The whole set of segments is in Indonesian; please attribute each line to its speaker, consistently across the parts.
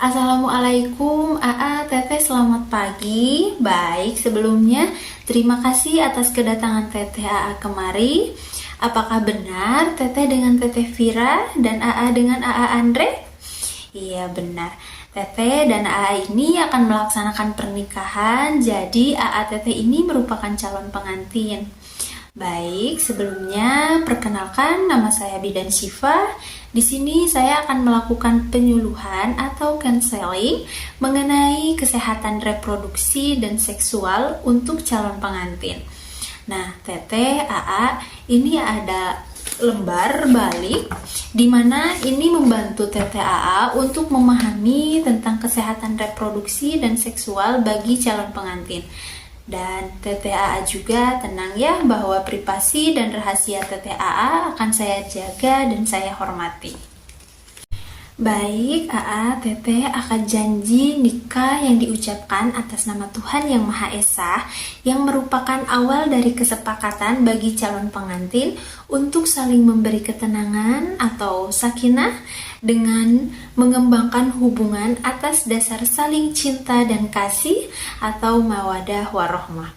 Speaker 1: Assalamualaikum Teteh, selamat pagi. Baik, sebelumnya terima kasih atas kedatangan Teteh kemari. Apakah benar Teteh dengan Teteh Vira dan dengan Andre? Iya benar. Teteh dan ini akan melaksanakan pernikahan. Jadi Teteh ini merupakan calon pengantin. Baik, sebelumnya perkenalkan, nama saya Bidan Syifa. Di sini saya akan melakukan penyuluhan atau counseling mengenai kesehatan reproduksi dan seksual untuk calon pengantin. Nah, Teteh, ini ada lembar balik di mana ini membantu Teteh untuk memahami tentang kesehatan reproduksi dan seksual bagi calon pengantin. Dan Teteh juga tenang ya, bahwa privasi dan rahasia Teteh akan saya jaga dan saya hormati. Baik, Teteh akan janji nikah yang diucapkan atas nama Tuhan Yang Maha Esa, yang merupakan awal dari kesepakatan bagi calon pengantin untuk saling memberi ketenangan atau sakinah dengan mengembangkan hubungan atas dasar saling cinta dan kasih atau mawadah warohmah.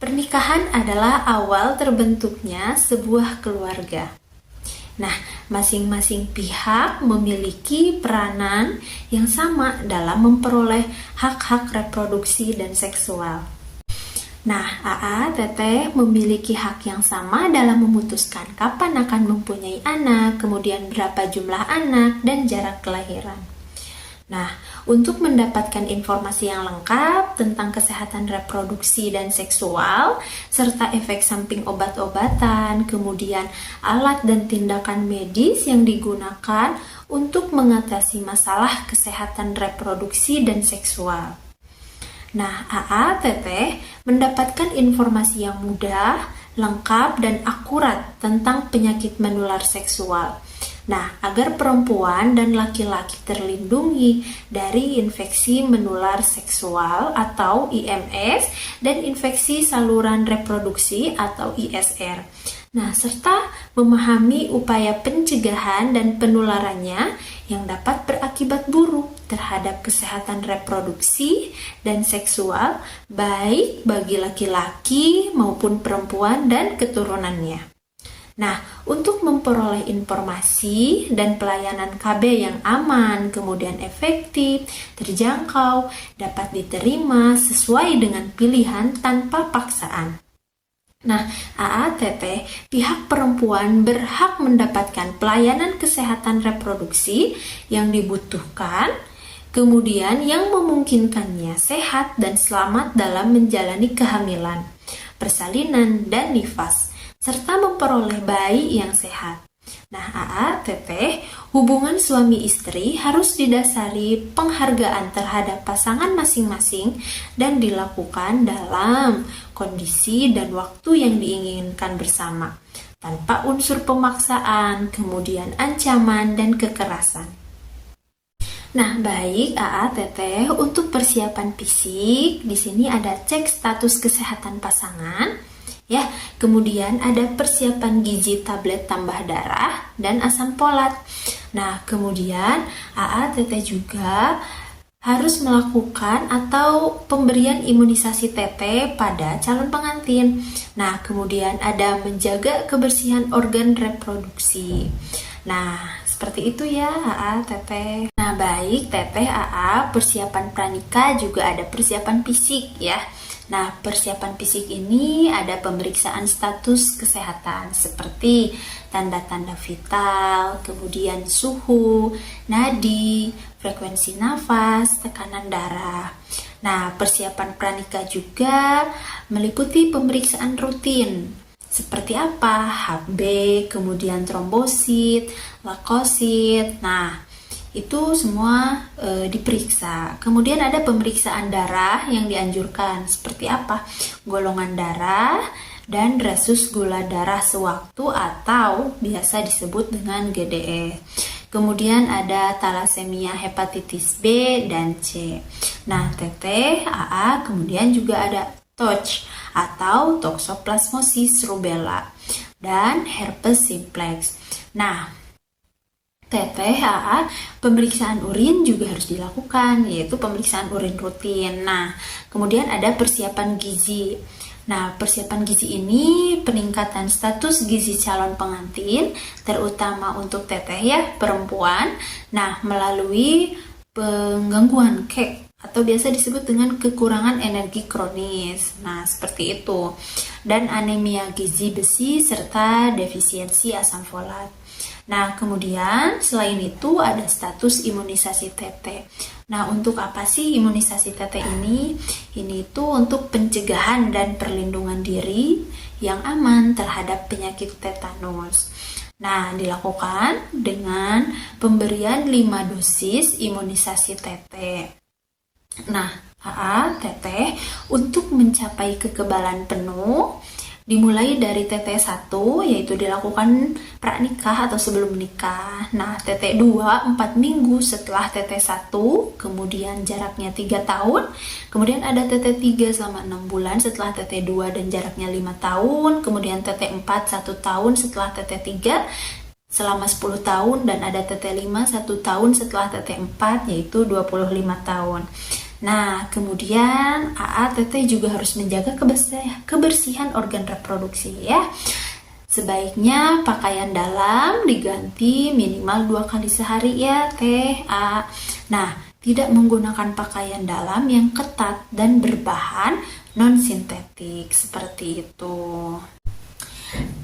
Speaker 1: Pernikahan adalah awal terbentuknya sebuah keluarga. Nah, masing-masing pihak memiliki peranan yang sama dalam memperoleh hak-hak reproduksi dan seksual. Nah, Teteh memiliki hak yang sama dalam memutuskan kapan akan mempunyai anak, kemudian berapa jumlah anak, dan jarak kelahiran. Nah, untuk mendapatkan informasi yang lengkap tentang kesehatan reproduksi dan seksual, serta efek samping obat-obatan, kemudian alat dan tindakan medis yang digunakan untuk mengatasi masalah kesehatan reproduksi dan seksual. Nah, Teteh mendapatkan informasi yang mudah, lengkap, dan akurat tentang penyakit menular seksual. Nah, agar perempuan dan laki-laki terlindungi dari infeksi menular seksual atau IMS dan infeksi saluran reproduksi atau ISR. Nah, serta memahami upaya pencegahan dan penularannya yang dapat berakibat buruk terhadap kesehatan reproduksi dan seksual baik bagi laki-laki maupun perempuan dan keturunannya. Nah, untuk memperoleh informasi dan pelayanan KB yang aman, kemudian efektif, terjangkau, dapat diterima sesuai dengan pilihan tanpa paksaan. Nah, Teteh, pihak perempuan berhak mendapatkan pelayanan kesehatan reproduksi yang dibutuhkan, kemudian yang memungkinkannya sehat dan selamat dalam menjalani kehamilan, persalinan, dan nifas, serta memperoleh bayi yang sehat. Nah, Teteh, hubungan suami istri harus didasari penghargaan terhadap pasangan masing-masing dan dilakukan dalam kondisi dan waktu yang diinginkan bersama, tanpa unsur pemaksaan, kemudian ancaman dan kekerasan. Nah, baik, Teteh, untuk persiapan fisik, di sini ada cek status kesehatan pasangan. Ya, kemudian ada persiapan gizi, tablet tambah darah, dan asam folat. Nah, kemudian Teteh juga harus melakukan atau pemberian imunisasi TT pada calon pengantin. Nah, kemudian ada menjaga kebersihan organ reproduksi. Nah, seperti itu ya, Teteh. Nah, baik, Teteh, persiapan pranikah juga ada persiapan fisik ya. Nah, persiapan fisik ini ada pemeriksaan status kesehatan seperti tanda-tanda vital, kemudian suhu, nadi, frekuensi nafas, tekanan darah. Nah, persiapan pranikah juga meliputi pemeriksaan rutin seperti apa? HB, kemudian trombosit, leukosit. Nah, itu semua diperiksa. Kemudian ada pemeriksaan darah yang dianjurkan seperti apa? Golongan darah dan resus gula darah sewaktu atau biasa disebut dengan GDE. Kemudian ada talasemia, hepatitis B dan C. Nah, Teteh, kemudian juga ada TORCH atau toxoplasmosis rubella dan herpes simplex. Nah, Teteh, AA, pemeriksaan urin juga harus dilakukan, yaitu pemeriksaan urin rutin. Nah, kemudian ada persiapan gizi. Nah, persiapan gizi ini peningkatan status gizi calon pengantin, terutama untuk teteh ya, perempuan. Nah, melalui penggangguan KEK atau biasa disebut dengan kekurangan energi kronis. Nah, seperti itu. Dan anemia gizi besi serta defisiensi asam folat. Nah, kemudian selain itu ada status imunisasi teteh. Nah, untuk apa sih imunisasi teteh ini? Ini itu untuk pencegahan dan perlindungan diri yang aman terhadap penyakit tetanus. Nah, dilakukan dengan pemberian 5 dosis imunisasi teteh. Nah, teteh untuk mencapai kekebalan penuh dimulai dari TT1 yaitu dilakukan pranikah atau sebelum menikah. Nah, TT2 4 minggu setelah TT1, kemudian jaraknya 3 tahun. Kemudian ada TT3 selama 6 bulan setelah TT2 dan jaraknya 5 tahun. Kemudian TT4 1 tahun setelah TT3 selama 10 tahun dan ada TT5 1 tahun setelah TT4 yaitu 25 tahun. Nah, kemudian teteh juga harus menjaga kebersihan organ reproduksi ya. Sebaiknya pakaian dalam diganti minimal 2 kali sehari ya teh. Nah, tidak menggunakan pakaian dalam yang ketat dan berbahan non-sintetik seperti itu.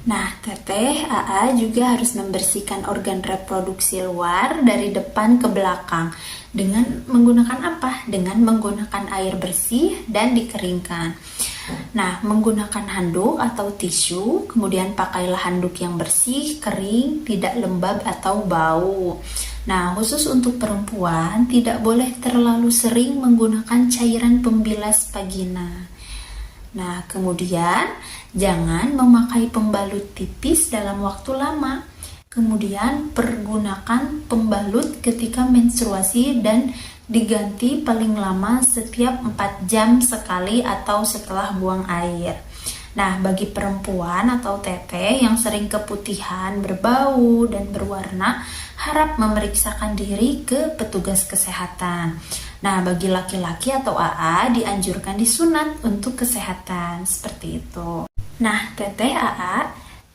Speaker 1: Nah, teteh, juga harus membersihkan organ reproduksi luar dari depan ke belakang. Dengan menggunakan apa? Dengan menggunakan air bersih dan dikeringkan. Nah, menggunakan handuk atau tisu, kemudian pakailah handuk yang bersih, kering, tidak lembab atau bau. Nah, khusus untuk perempuan, tidak boleh terlalu sering menggunakan cairan pembilas vagina. Nah, kemudian jangan memakai pembalut tipis dalam waktu lama. Kemudian pergunakan pembalut ketika menstruasi dan diganti paling lama setiap 4 jam sekali atau setelah buang air. Nah, bagi perempuan atau teteh yang sering keputihan, berbau, dan berwarna, harap memeriksakan diri ke petugas kesehatan. Nah, bagi laki-laki atau dianjurkan disunat untuk kesehatan, seperti itu. Nah, teteh,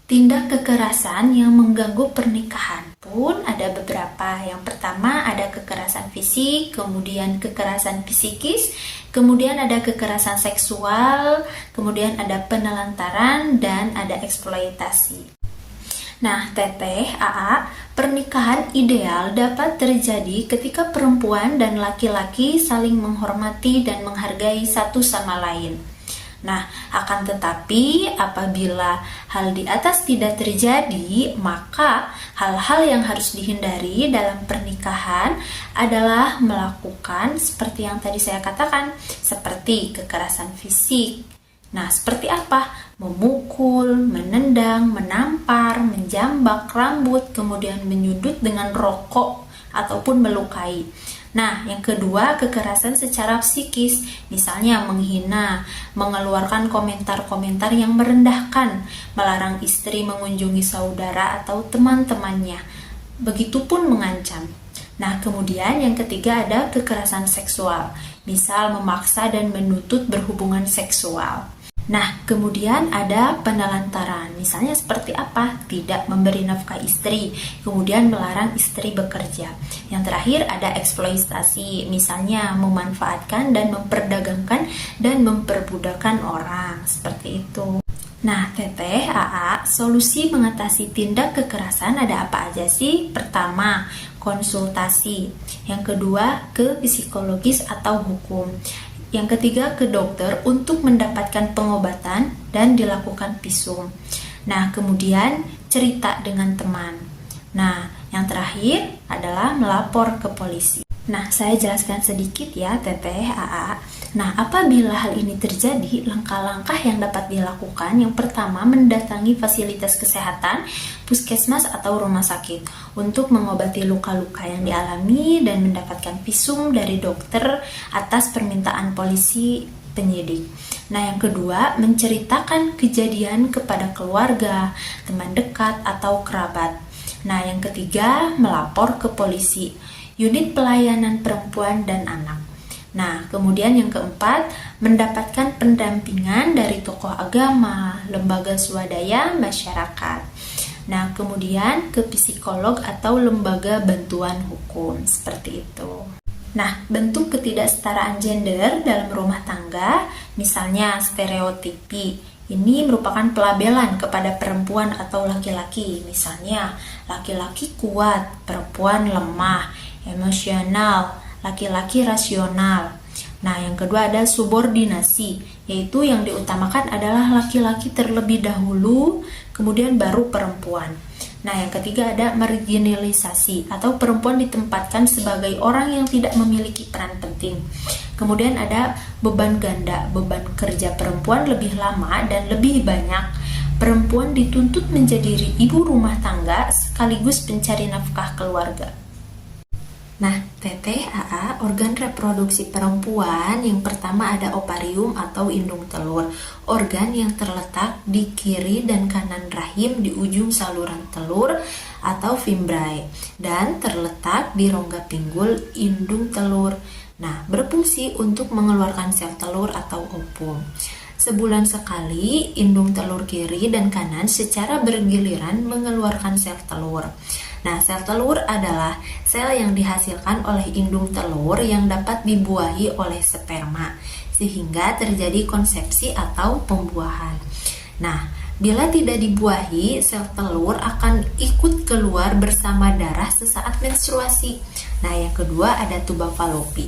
Speaker 1: tindak kekerasan yang mengganggu pernikahan pun ada beberapa. Yang pertama ada kekerasan fisik, kemudian kekerasan psikis, kemudian ada kekerasan seksual, kemudian ada penelantaran, dan ada eksploitasi. Nah, teteh, pernikahan ideal dapat terjadi ketika perempuan dan laki-laki saling menghormati dan menghargai satu sama lain. Nah, akan tetapi apabila hal di atas tidak terjadi, maka hal-hal yang harus dihindari dalam pernikahan adalah melakukan seperti yang tadi saya katakan, seperti kekerasan fisik. Nah, seperti apa? Memukul, menendang, menampar, menjambak rambut, kemudian menyudut dengan rokok ataupun melukai. Nah, yang kedua, kekerasan secara psikis, misalnya menghina, mengeluarkan komentar-komentar yang merendahkan, melarang istri mengunjungi saudara atau teman-temannya, begitupun mengancam. Nah, kemudian yang ketiga ada kekerasan seksual, misal memaksa dan menuntut berhubungan seksual. Nah, kemudian ada penelantaran, misalnya seperti apa? Tidak memberi nafkah istri, kemudian melarang istri bekerja. Yang terakhir ada eksploitasi, misalnya memanfaatkan dan memperdagangkan dan memperbudakkan orang, seperti itu. Nah, teteh, solusi mengatasi tindak kekerasan ada apa aja sih? Pertama, konsultasi. Yang kedua, ke psikologis atau hukum. Yang ketiga, ke dokter untuk mendapatkan pengobatan dan dilakukan visum. Nah, kemudian cerita dengan teman. Nah, yang terakhir adalah melapor ke polisi. Nah, saya jelaskan sedikit ya, teteh, Nah, apabila hal ini terjadi, langkah-langkah yang dapat dilakukan, yang pertama, mendatangi fasilitas kesehatan, puskesmas atau rumah sakit untuk mengobati luka-luka yang dialami dan mendapatkan visum dari dokter atas permintaan polisi penyidik. Nah, yang kedua, menceritakan kejadian kepada keluarga, teman dekat, atau kerabat. Nah, yang ketiga, melapor ke polisi, unit pelayanan perempuan dan anak. Nah, kemudian yang keempat, mendapatkan pendampingan dari tokoh agama, lembaga swadaya, masyarakat. Nah, kemudian ke psikolog atau lembaga bantuan hukum, seperti itu. Nah, bentuk ketidaksetaraan gender dalam rumah tangga, misalnya stereotipi, ini merupakan pelabelan kepada perempuan atau laki-laki. Misalnya, laki-laki kuat, perempuan lemah, emosional, laki-laki rasional. Nah, yang kedua ada subordinasi, yaitu yang diutamakan adalah laki-laki terlebih dahulu, kemudian baru perempuan. Nah, yang ketiga ada marginalisasi, atau perempuan ditempatkan sebagai orang yang tidak memiliki peran penting. Kemudian ada beban ganda, beban kerja perempuan lebih lama dan lebih banyak. Perempuan dituntut menjadi ibu rumah tangga sekaligus pencari nafkah keluarga. Nah, TTAA, organ reproduksi perempuan, yang pertama ada ovarium atau indung telur, organ yang terletak di kiri dan kanan rahim di ujung saluran telur atau fimbriae, dan terletak di rongga pinggul indung telur. Nah, berfungsi untuk mengeluarkan sel telur atau ovum. Sebulan sekali, indung telur kiri dan kanan secara bergiliran mengeluarkan sel telur. Nah, sel telur adalah sel yang dihasilkan oleh indung telur yang dapat dibuahi oleh sperma, sehingga terjadi konsepsi atau pembuahan. Nah, bila tidak dibuahi, sel telur akan ikut keluar bersama darah sesaat menstruasi. Nah, yang kedua ada tuba falopi.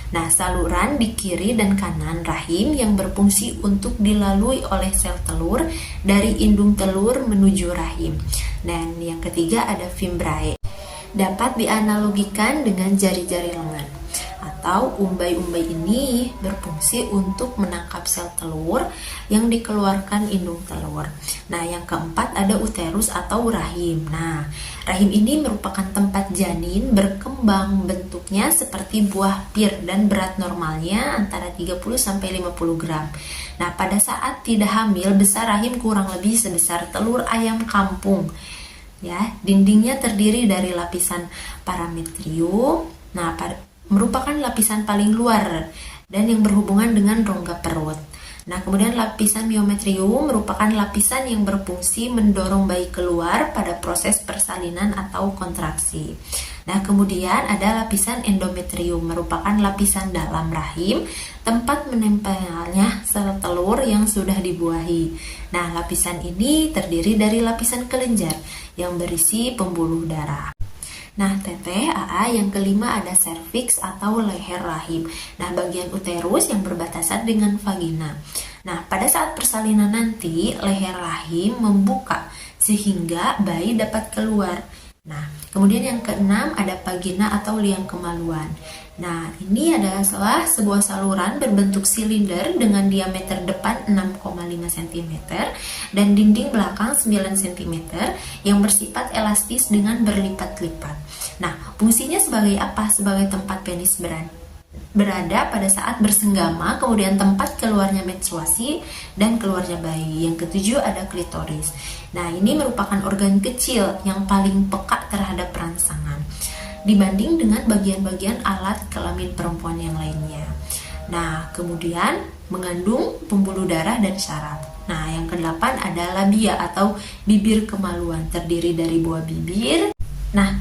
Speaker 1: Nah, saluran di kiri dan kanan rahim yang berfungsi untuk dilalui oleh sel telur dari indung telur menuju rahim. Dan yang ketiga ada fimbriae. Dapat dianalogikan dengan jari-jari lengan. Atau umbai-umbai ini berfungsi untuk menangkap sel telur yang dikeluarkan indung telur. Nah, yang keempat ada uterus atau rahim. Nah, rahim ini merupakan tempat janin berkembang, bentuknya seperti buah pir dan berat normalnya antara 30-50 gram. Nah, pada saat tidak hamil, besar rahim kurang lebih sebesar telur ayam kampung. Ya, dindingnya terdiri dari lapisan parametrium. Nah, merupakan lapisan paling luar dan yang berhubungan dengan rongga perut. Nah, kemudian lapisan myometrium merupakan lapisan yang berfungsi mendorong bayi keluar pada proses persalinan atau kontraksi. Nah, kemudian ada lapisan endometrium, merupakan lapisan dalam rahim, tempat menempelnya sel telur yang sudah dibuahi. Nah, lapisan ini terdiri dari lapisan kelenjar yang berisi pembuluh darah. Nah, TTAA yang kelima ada serviks atau leher rahim. Nah, bagian uterus yang berbatasan dengan vagina. Nah, pada saat persalinan nanti, leher rahim membuka sehingga bayi dapat keluar. Nah, kemudian yang keenam ada vagina atau liang kemaluan. Nah, ini adalah sebuah saluran berbentuk silinder dengan diameter depan 6,5 cm dan dinding belakang 9 cm yang bersifat elastis dengan berlipat-lipat. Nah, fungsinya sebagai apa? Sebagai tempat penis berada pada saat bersenggama, kemudian tempat keluarnya menstruasi dan keluarnya bayi. Yang ketujuh ada klitoris. Nah, ini merupakan organ kecil yang paling peka terhadap rangsangan dibanding dengan bagian-bagian alat kelamin perempuan yang lainnya. Nah, kemudian mengandung pembuluh darah dan syaraf. Nah, yang kedelapan ada labia atau bibir kemaluan, terdiri dari buah bibir. Nah,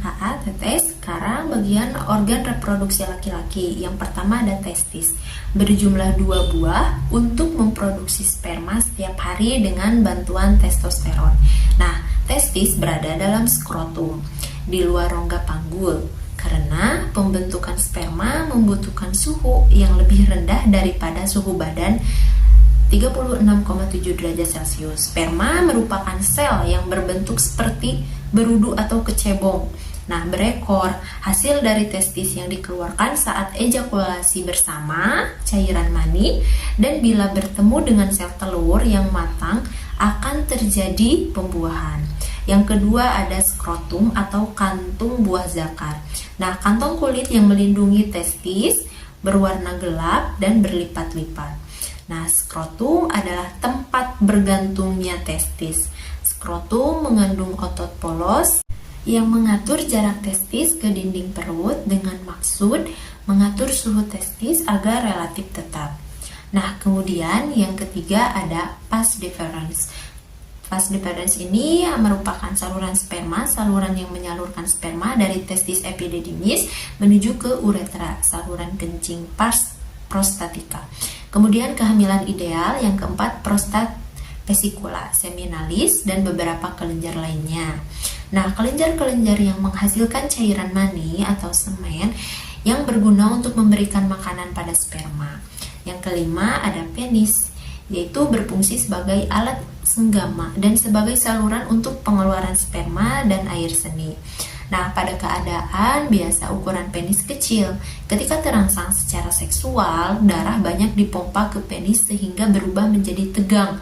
Speaker 1: sekarang bagian organ reproduksi laki-laki. Yang pertama ada testis, berjumlah 2 buah untuk memproduksi sperma setiap hari dengan bantuan testosteron. Nah, testis berada dalam skrotum, di luar rongga panggul, karena pembentukan sperma membutuhkan suhu yang lebih rendah daripada suhu badan 36,7 derajat Celcius. Sperma merupakan sel yang berbentuk seperti berudu atau kecebong. Nah, berekor, hasil dari testis yang dikeluarkan saat ejakulasi bersama cairan mani, dan bila bertemu dengan sel telur yang matang akan terjadi pembuahan. Yang kedua ada skrotum atau kantung buah zakar. Nah, kantong kulit yang melindungi testis berwarna gelap dan berlipat-lipat. Nah, skrotum adalah tempat bergantungnya testis. Skrotum mengandung otot polos yang mengatur jarak testis ke dinding perut dengan maksud mengatur suhu testis agar relatif tetap. Nah, kemudian yang ketiga ada vas deferens. Vas deferens ini merupakan saluran sperma, saluran yang menyalurkan sperma dari testis epididymis menuju ke uretra, saluran kencing prostatika. Kemudian kehamilan ideal, yang keempat prostat vesicula, seminalis, dan beberapa kelenjar lainnya. Nah, kelenjar-kelenjar yang menghasilkan cairan mani atau semen yang berguna untuk memberikan makanan pada sperma. Yang kelima ada penis, yaitu berfungsi sebagai alat senggama dan sebagai saluran untuk pengeluaran sperma dan air seni. Nah, pada keadaan biasa ukuran penis kecil, ketika terangsang secara seksual, darah banyak dipompa ke penis sehingga berubah menjadi tegang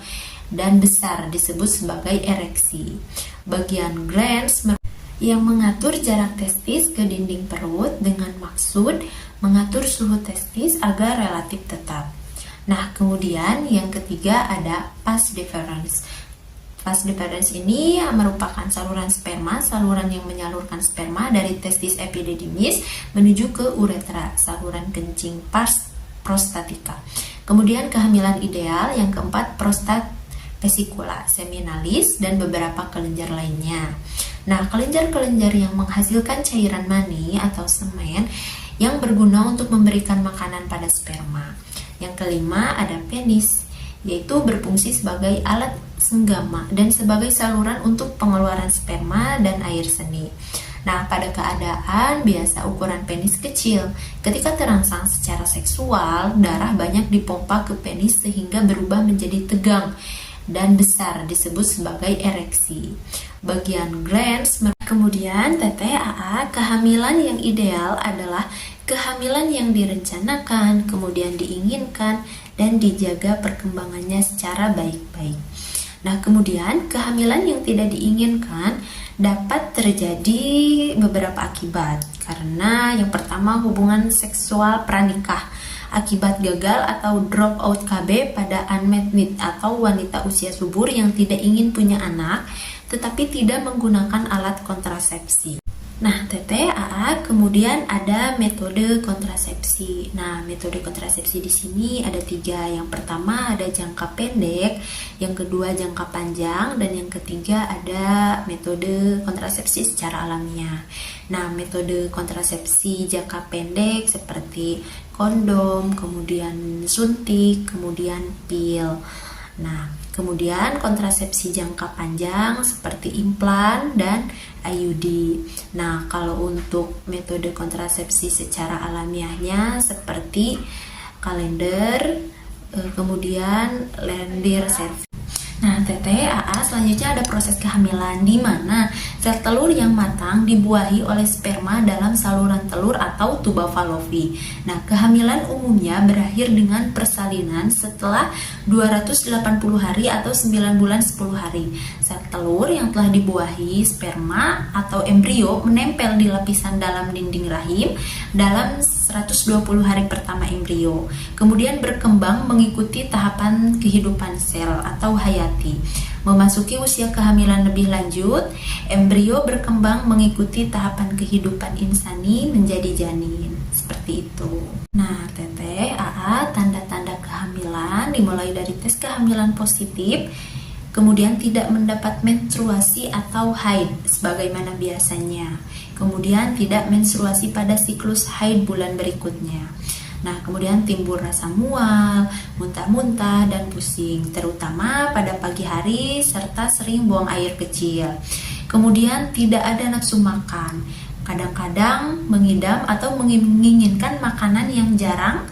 Speaker 1: dan besar, disebut sebagai ereksi. Bagian glans yang mengatur jarak testis ke dinding perut dengan maksud mengatur suhu testis agar relatif tetap. Nah, kemudian yang ketiga ada vas deferens. Vas deferens ini merupakan saluran sperma, saluran yang menyalurkan sperma dari testis epididymis menuju ke uretra, saluran kencing prostatika. Kemudian kehamilan ideal, yang keempat prostat vesicula, seminalis, dan beberapa kelenjar lainnya. Nah, kelenjar-kelenjar yang menghasilkan cairan mani atau semen yang berguna untuk memberikan makanan pada sperma. Yang kelima ada penis, yaitu berfungsi sebagai alat senggama dan sebagai saluran untuk pengeluaran sperma dan air seni. Nah, pada keadaan biasa ukuran penis kecil, ketika terangsang secara seksual, darah banyak dipompa ke penis sehingga berubah menjadi tegang dan besar, disebut sebagai ereksi. Bagian glans. Kemudian TTAA, kehamilan yang ideal adalah kehamilan yang direncanakan, kemudian diinginkan, dan dijaga perkembangannya secara baik-baik. Nah, kemudian kehamilan yang tidak diinginkan dapat terjadi beberapa akibat. Karena yang pertama hubungan seksual pranikah, akibat gagal atau drop out KB pada unmet need atau wanita usia subur yang tidak ingin punya anak tetapi tidak menggunakan alat kontrasepsi. Nah, TTAA kemudian ada metode kontrasepsi. Nah, metode kontrasepsi di sini ada 3. Yang pertama ada jangka pendek, yang kedua jangka panjang, dan yang ketiga ada metode kontrasepsi secara alamiah. Nah, metode kontrasepsi jangka pendek seperti kondom, kemudian suntik, kemudian pil. Nah, kemudian kontrasepsi jangka panjang seperti implan dan IUD. Nah, kalau untuk metode kontrasepsi secara alamiahnya seperti kalender, kemudian lendir-service. Nah, TTAA selanjutnya ada proses kehamilan di mana sel telur yang matang dibuahi oleh sperma dalam saluran telur atau tuba Fallopi. Nah, kehamilan umumnya berakhir dengan persalinan setelah 280 hari atau 9 bulan 10 hari. Sel telur yang telah dibuahi sperma atau embrio menempel di lapisan dalam dinding rahim dalam 120 hari pertama embrio. Kemudian berkembang mengikuti tahapan kehidupan sel atau hayati. Memasuki usia kehamilan lebih lanjut, embrio berkembang mengikuti tahapan kehidupan insani menjadi janin. Seperti itu. Nah, TTAA tanda-tanda kehamilan dimulai dari tes kehamilan positif, kemudian tidak mendapat menstruasi atau haid sebagaimana biasanya. Kemudian tidak menstruasi pada siklus haid bulan berikutnya. Nah, kemudian timbul rasa mual, muntah-muntah, dan pusing, terutama pada pagi hari serta sering buang air kecil. Kemudian tidak ada nafsu makan, kadang-kadang mengidam atau menginginkan makanan yang jarang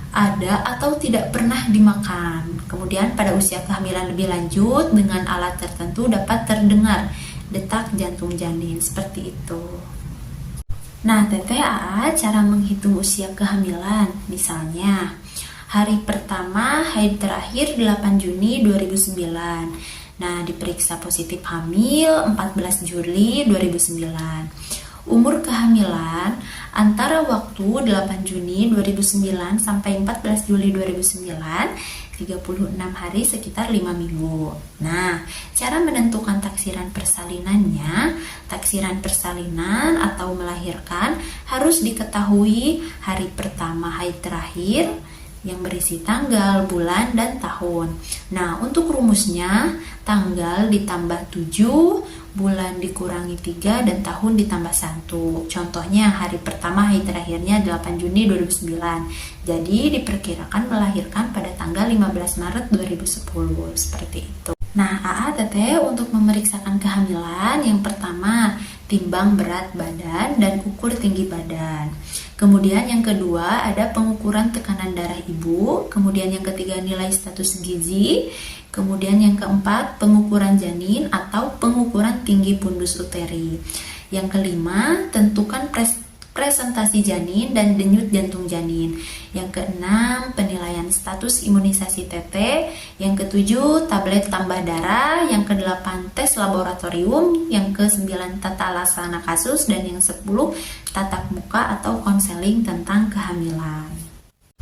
Speaker 1: ada atau tidak pernah dimakan. Kemudian pada usia kehamilan lebih lanjut dengan alat tertentu dapat terdengar detak jantung janin, seperti itu. Nah, TTAA cara menghitung usia kehamilan. Misalnya, hari pertama haid terakhir 8 Juni 2009. Nah, diperiksa positif hamil 14 Juli 2009. Umur kehamilan antara waktu 8 Juni 2009 sampai 14 Juli 2009 36 hari sekitar 5 minggu. Nah, cara menentukan taksiran persalinannya, taksiran persalinan atau melahirkan harus diketahui hari pertama haid terakhir yang berisi tanggal, bulan, dan tahun. Nah, untuk rumusnya, tanggal ditambah 7, bulan dikurangi 3, dan tahun ditambah 1. Contohnya, hari pertama haid terakhirnya 8 Juni 2009. Jadi, diperkirakan melahirkan pada tanggal 15 Maret 2010. Seperti itu. Nah, AA Teteh untuk memeriksakan kehamilan, yang pertama, timbang berat badan dan ukur tinggi badan. Kemudian yang kedua ada pengukuran tekanan darah ibu, kemudian yang ketiga nilai status gizi, kemudian yang keempat pengukuran janin atau pengukuran tinggi pundus uteri. Yang kelima, tentukan presentasi janin dan denyut jantung janin. Yang keenam, penilaian status imunisasi TT. Yang ketujuh, tablet tambah darah. Yang kedelapan, tes laboratorium. Yang kesembilan, tata laksana kasus. Dan yang 10, tatap muka atau konseling tentang kehamilan.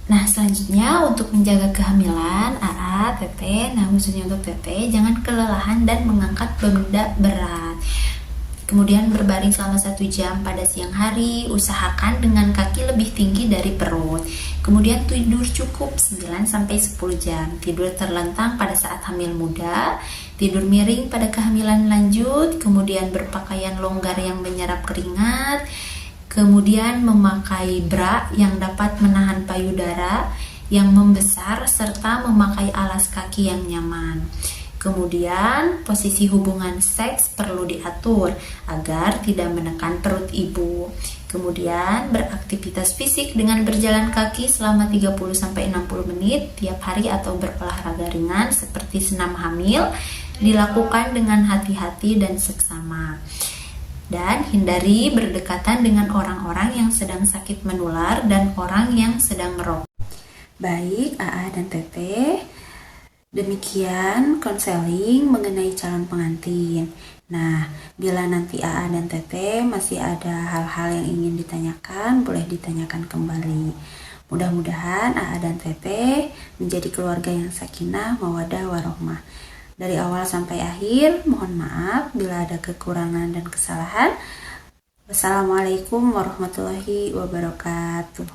Speaker 1: Nah, selanjutnya untuk menjaga kehamilan, AA, TT, nah khususnya untuk TT, jangan kelelahan dan mengangkat benda berat. Kemudian berbaring selama 1 jam pada siang hari, usahakan dengan kaki lebih tinggi dari perut. Kemudian tidur cukup 9-10 jam, tidur terlentang pada saat hamil muda, tidur miring pada kehamilan lanjut, kemudian berpakaian longgar yang menyerap keringat, kemudian memakai bra yang dapat menahan payudara yang membesar, serta memakai alas kaki yang nyaman. Kemudian, posisi hubungan seks perlu diatur agar tidak menekan perut ibu. Kemudian, beraktivitas fisik dengan berjalan kaki selama 30-60 menit tiap hari atau berolahraga ringan seperti senam hamil dilakukan dengan hati-hati dan seksama. Dan hindari berdekatan dengan orang-orang yang sedang sakit menular dan orang yang sedang merokok. Baik, AA dan Teteh, demikian konseling mengenai calon pengantin. Nah, bila nanti AA dan Teteh masih ada hal-hal yang ingin ditanyakan, boleh ditanyakan kembali. Mudah-mudahan AA dan Teteh menjadi keluarga yang sakinah, mawadah, warohmah. Dari awal sampai akhir, mohon maaf bila ada kekurangan dan kesalahan. Wassalamualaikum warahmatullahi wabarakatuh.